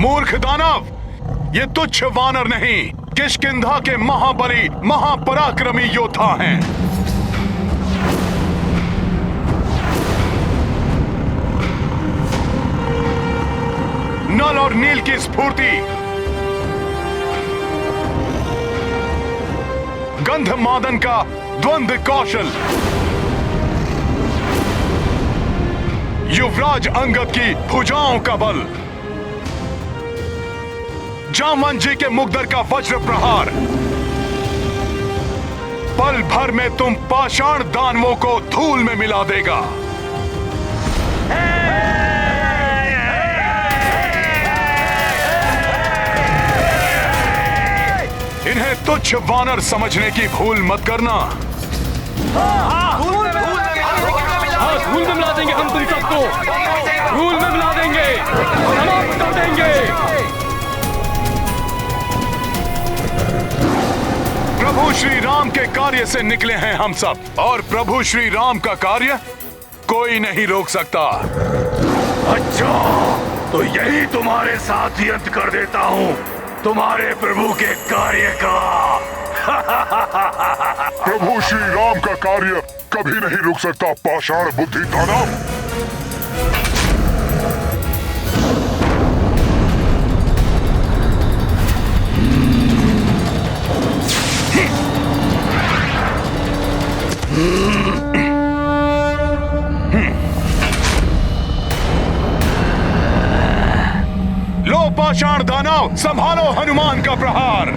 मूर्ख दानव, ये तुच्छ वानर नहीं, किष्किंधा के महाबली महापराक्रमी योद्धा हैं। नल और नील की स्फूर्ति, गंधमादन का द्वंद्व कौशल, युवराज अंगद की भुजाओं का बल, जामवंत जी के मुग्दर का वज्र प्रहार, पल भर में तुम पाषाण दानवों को धूल में मिला देगा। इन्हें तुच्छ वानर समझने की भूल मत करना। धूल में मिला देंगे हम तुम सबको, धूल में मिला देंगे, समाप्त कर देंगे। प्रभु श्री राम के कार्य से निकले हैं हम सब, और प्रभु श्री राम का कार्य कोई नहीं रोक सकता। अच्छा, तो यही तुम्हारे साथ ही अंत कर देता हूँ तुम्हारे प्रभु के कार्य का। प्रभु श्री राम का कार्य कभी नहीं रुक सकता पाषाण बुद्धि दानव। लो पाषाण दानव, संभालो हनुमान का प्रहार।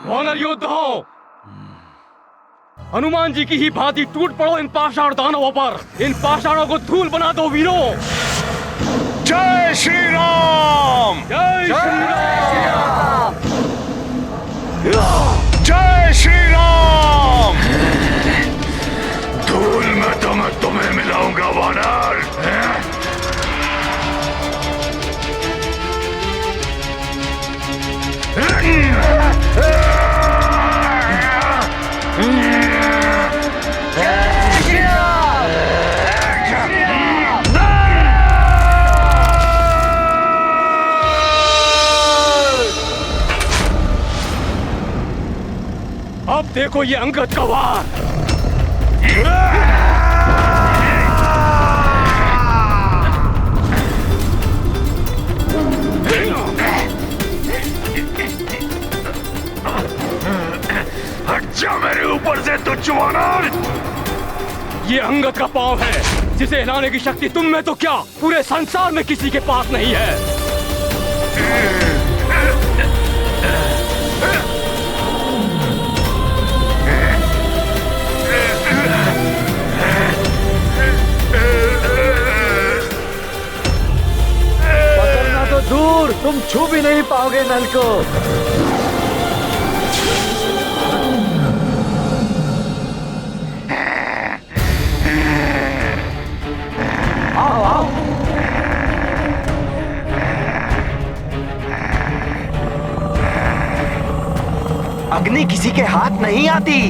वानर योद्धाओं, हनुमान जी की ही भांति टूट पड़ो इन पाषाण दानवों पर, इन पाषाणों को धूल बना दो वीरों। जय श्री राम, जय श्री राम, जय श्री राम। धूल में तो मैं तुम्हें मिलाऊंगा वानर। अब देखो ये अंगद का वार। हट जा मेरे ऊपर से तुच्छ वानर। ये अंगद का पांव है, जिसे हिलाने की शक्ति तुम में तो क्या पूरे संसार में किसी के पास नहीं है। पकड़ना तो दूर, तुम छू भी नहीं पाओगे नल को। आओ आओ। अग्नि किसी के हाथ नहीं आती।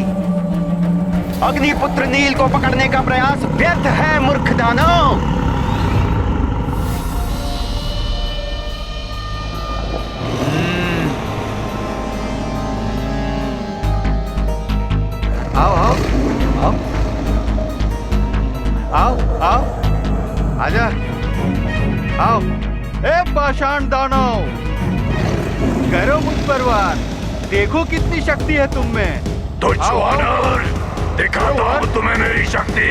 अग्निपुत्र नील को पकड़ने का प्रयास व्यर्थ है मूर्ख दानव। आओ आओ आओ। आओ आओ आजा आओ। ए पाषाण दानव, करो मुझ पर वार, देखो कितनी शक्ति है तुम में। तो जवानर, दिखाता हूं तुम्हें मेरी शक्ति।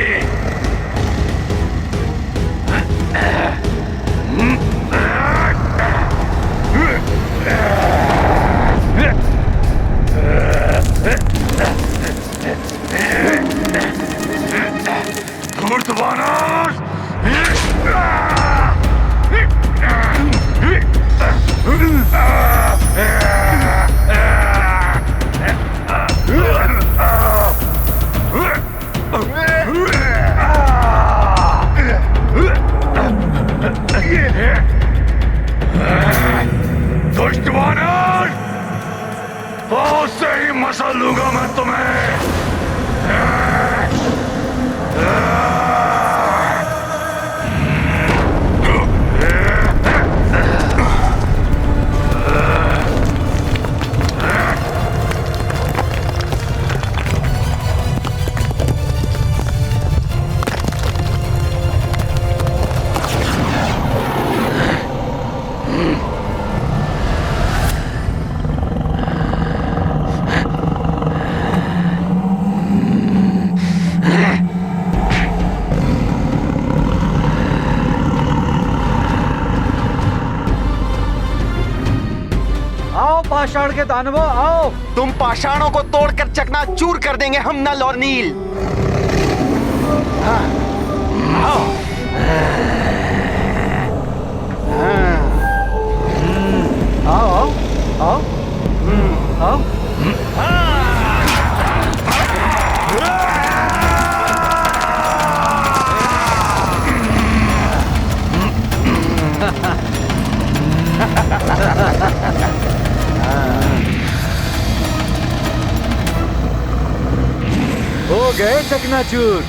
धूर्त वानर, दुष्ट वानर, बहुत से ही मसल लूंगा मैं तुम्हें। पाषाण के दानवों आओ। तुम पाषाणों को तोड़कर चकनाचूर कर देंगे हम नल और नील। आओ। आओ आओ आओ। हो गए चकनाचूर।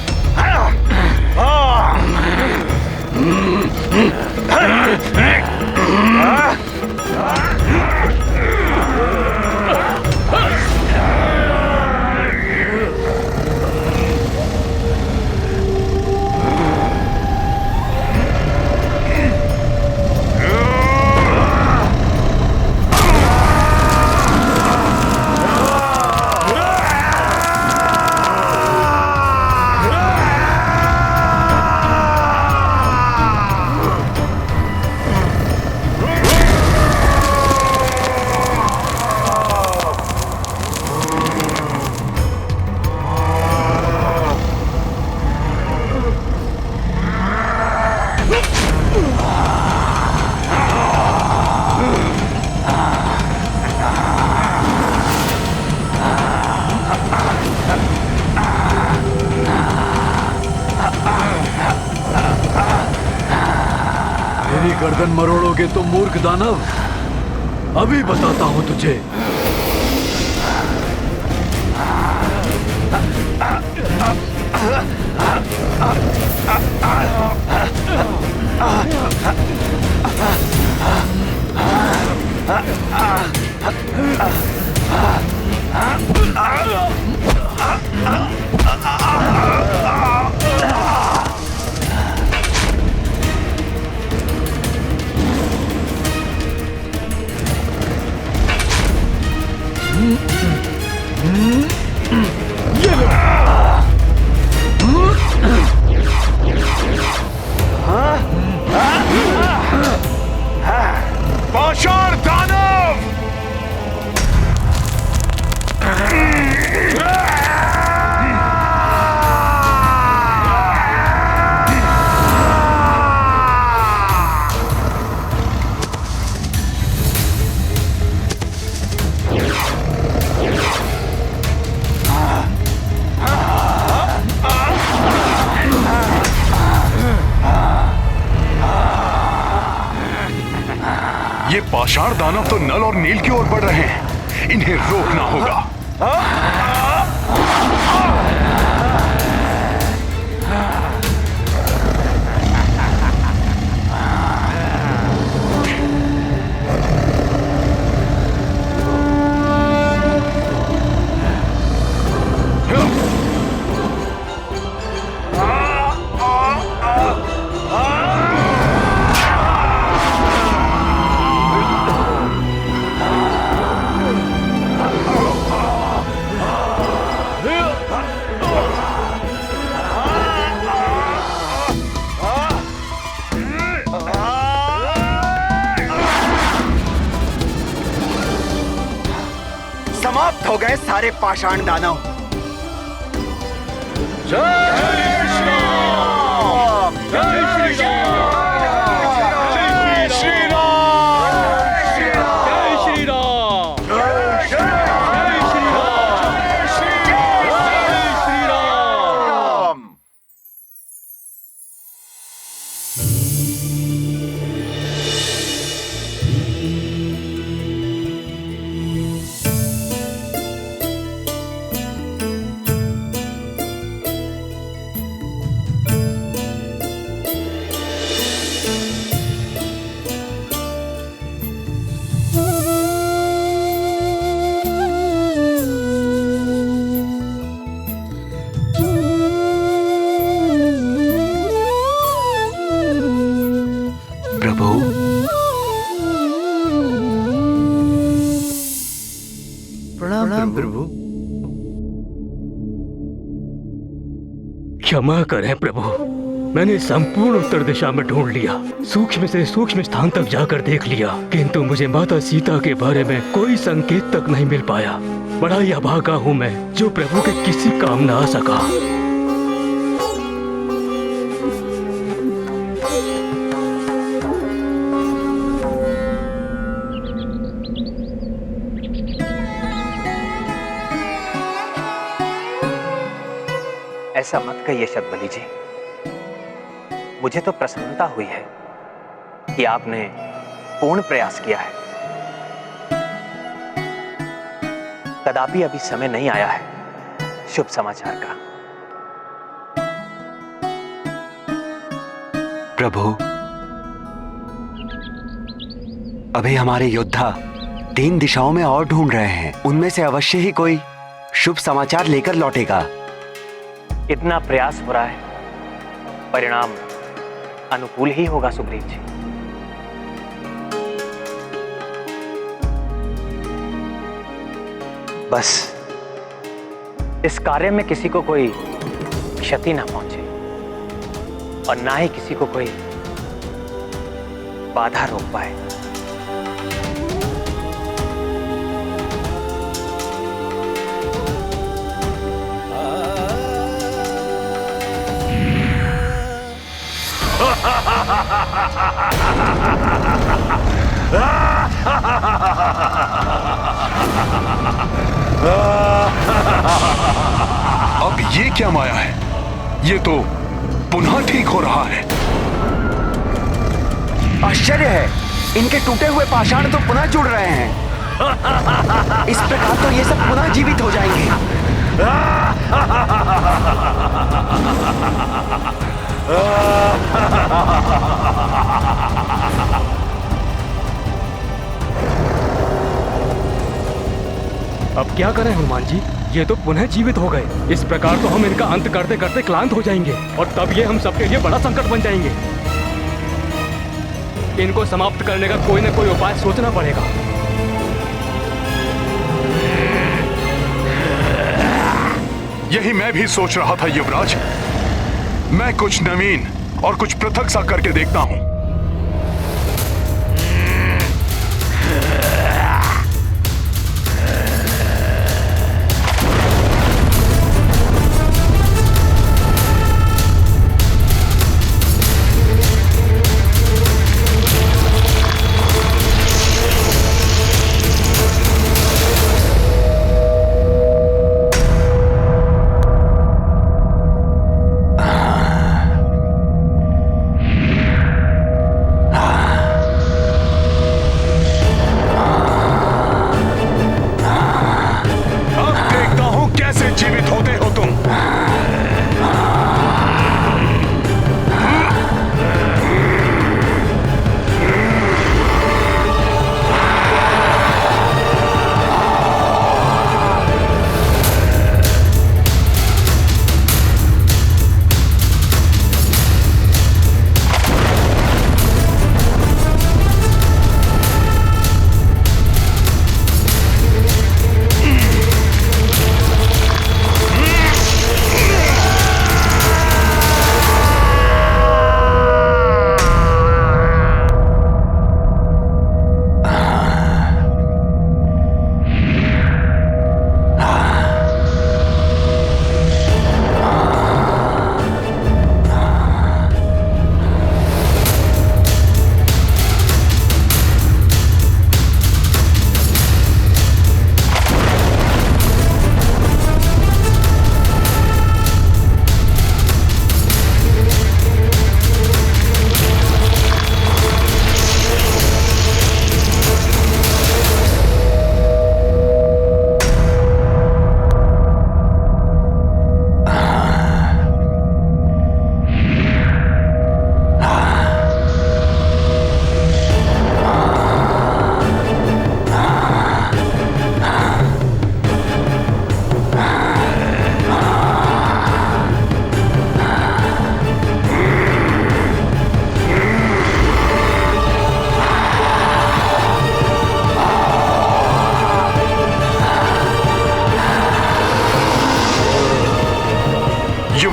गर्दन मरोड़ोगे तो मूर्ख दानव, अभी बताता हूं तुझे। पाषाण दानव! ये पाषाण दानव तो नल और नील की ओर बढ़ रहे हैं, इन्हें रोकना होगा। गए सारे पाषाण दानव। जय श्री राम, जय श्री राम, जय श्री राम, जय श्री राम, जय श्री राम, जय श्री राम। प्रभु, प्रणाम प्रभु। क्षमा करें प्रभु, मैंने संपूर्ण उत्तर दिशा में ढूंढ लिया, सूक्ष्म से सूक्ष्म स्थान तक जाकर देख लिया, किंतु मुझे माता सीता के बारे में कोई संकेत तक नहीं मिल पाया। बड़ा ही अभागा हूँ मैं, जो प्रभु के किसी काम न आ सका। ऐसा मत कहिए शतबली जी, मुझे तो प्रसन्नता हुई है कि आपने पूर्ण प्रयास किया है। कदापि अभी समय नहीं आया है शुभ समाचार का। प्रभु, अभी हमारे योद्धा 3 दिशाओं में और ढूंढ रहे हैं, उनमें से अवश्य ही कोई शुभ समाचार लेकर लौटेगा। इतना प्रयास हो रहा है, परिणाम अनुकूल ही होगा सुग्रीव जी। बस इस कार्य में किसी को कोई क्षति ना पहुंचे और ना ही किसी को कोई बाधा रोक पाए। अब ये क्या माया है? ये तो पुनः ठीक हो रहा है। आश्चर्य है, इनके टूटे हुए पाषाण तो पुनः जुड़ रहे हैं। इस प्रकार तो ये सब पुनः जीवित हो जाएंगे। अब क्या करें हनुमान जी, ये तो पुनः जीवित हो गए। इस प्रकार तो हम इनका अंत करते करते क्लांत हो जाएंगे और तब ये हम सबके लिए बड़ा संकट बन जाएंगे। इनको समाप्त करने का कोई न कोई उपाय सोचना पड़ेगा। यही मैं भी सोच रहा था युवराज। मैं कुछ नवीन और कुछ पृथक सा करके देखता हूं।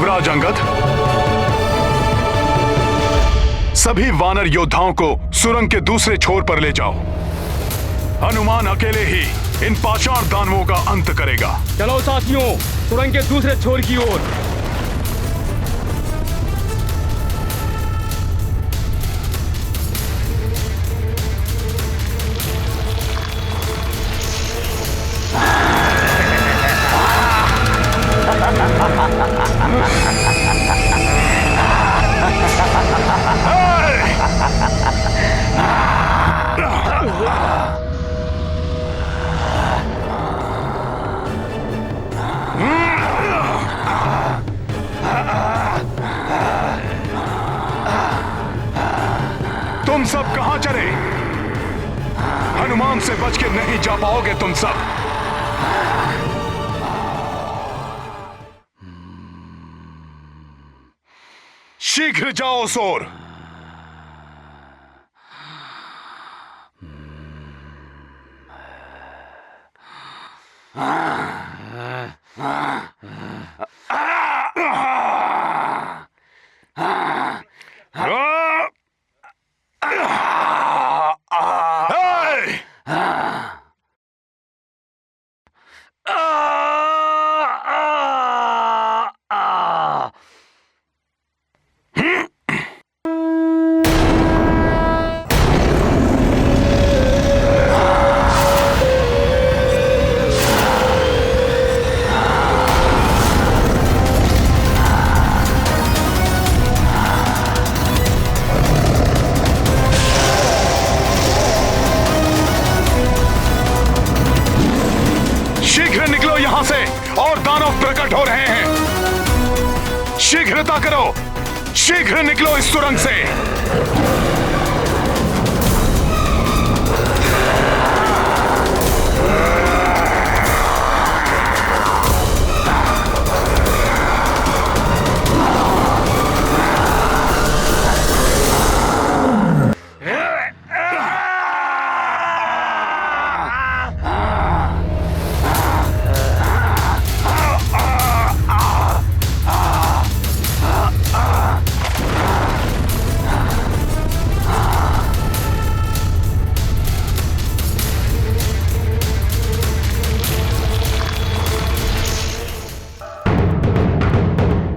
युवराज अंगद, सभी वानर योद्धाओं को सुरंग के दूसरे छोर पर ले जाओ। हनुमान अकेले ही इन पाषाण दानवों का अंत करेगा। चलो साथियों, सुरंग के दूसरे छोर की ओर। तुम सब कहां चले? हनुमान से बच के नहीं जा पाओगे तुम सब। शीघ्र जाओ सोर। हो रहे हैं। शीघ्रता करो, शीघ्र निकलो इस सुरंग से।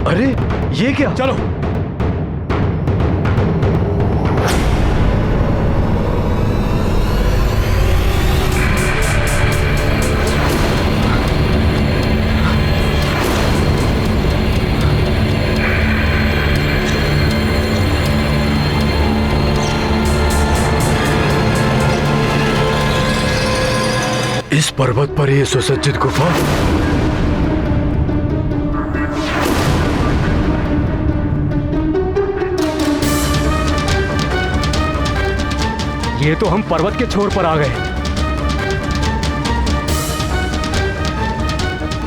अरे ये क्या? चलो इस पर्वत पर ये सुसज्जित गुफा। ये तो हम पर्वत के छोर पर आ गए।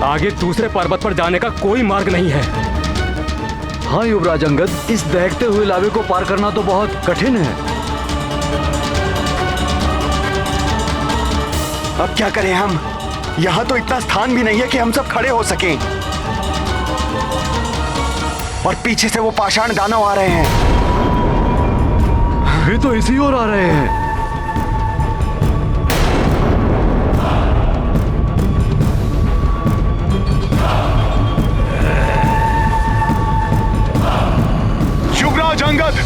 आगे दूसरे पर्वत पर जाने का कोई मार्ग नहीं है। हाँ युवराज अंगद, इस दहकते हुए लावे को पार करना तो बहुत कठिन है। अब क्या करें हम? यहाँ तो इतना स्थान भी नहीं है कि हम सब खड़े हो सकें। और पीछे से वो पाषाण दानव आ रहे हैं। वे तो इसी ओर आ रहे हैं। युवराज अंगद,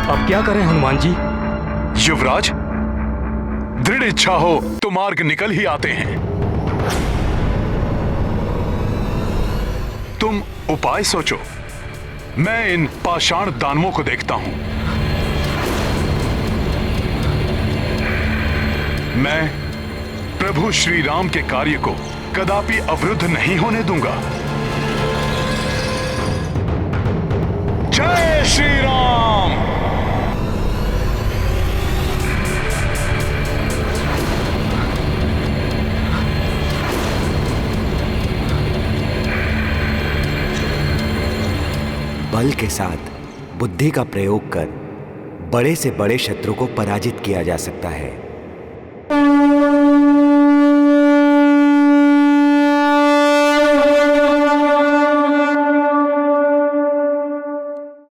अब क्या करें हनुमान जी? युवराज, दृढ़ इच्छा हो तो मार्ग निकल ही आते हैं। तुम उपाय सोचो, मैं इन पाषाण दानवों को देखता हूं। मैं प्रभु श्री राम के कार्य को कदापि अवरुद्ध नहीं होने दूंगा। जय श्री राम। के साथ बुद्धि का प्रयोग कर बड़े से बड़े शत्रु को पराजित किया जा सकता है।